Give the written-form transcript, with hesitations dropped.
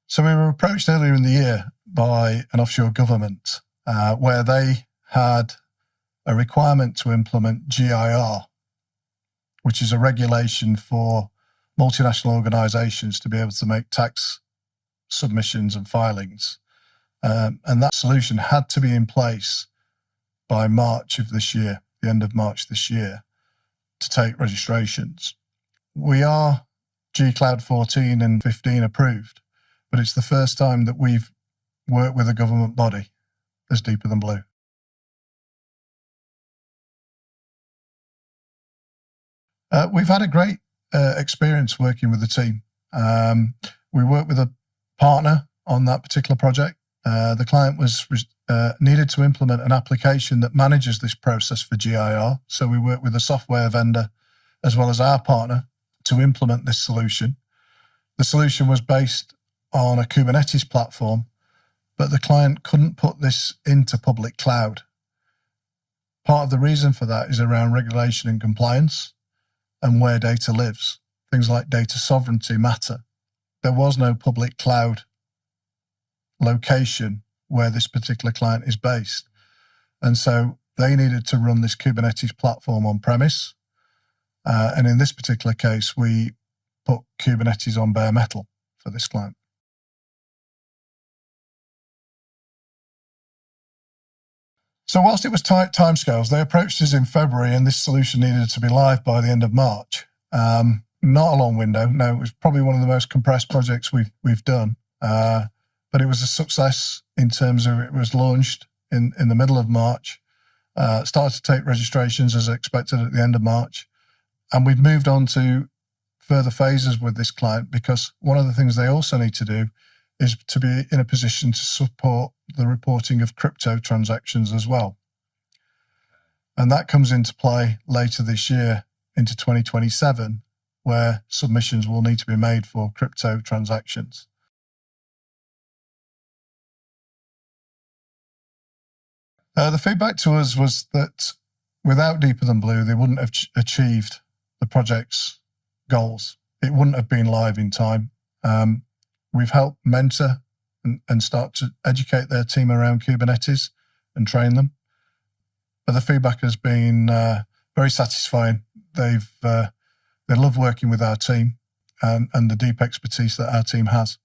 So we were approached earlier in the year by an offshore government where they had a requirement to implement GIR, which is a regulation for multinational organizations to be able to make tax submissions and filings. And that solution had to be in place by March of this year, the end of March this year, to take registrations. We are G-Cloud 14 and 15 approved, but it's the first time that we've worked with a government body as DeeperThanBlue. We've had a great experience working with the team. We worked with a partner on that particular project. The client was needed to implement an application that manages this process for GIR. So we worked with a software vendor as well as our partner to implement this solution. The solution was based on a Kubernetes platform, but the client couldn't put this into public cloud. Part of the reason for that is around regulation and compliance and where data lives. Things like data sovereignty matter. There was no public cloud location where this particular client is based. And so they needed to run this Kubernetes platform on premise. And in this particular case, we put Kubernetes on bare metal for this client. So whilst it was tight timescales, they approached us in February and this solution needed to be live by the end of March. Not a long window. No, it was probably one of the most compressed projects we've done. But it was a success in terms of it was launched in the middle of March, started to take registrations as expected at the end of March. And we've moved on to further phases with this client because one of the things they also need to do is to be in a position to support the reporting of crypto transactions as well. And that comes into play later this year into 2027, where submissions will need to be made for crypto transactions. The feedback to us was that without DeeperThanBlue, they wouldn't have achieved the project's goals. It wouldn't have been live in time. We've helped mentor and start to educate their team around Kubernetes and train them. But the feedback has been very satisfying. They love working with our team and the deep expertise that our team has.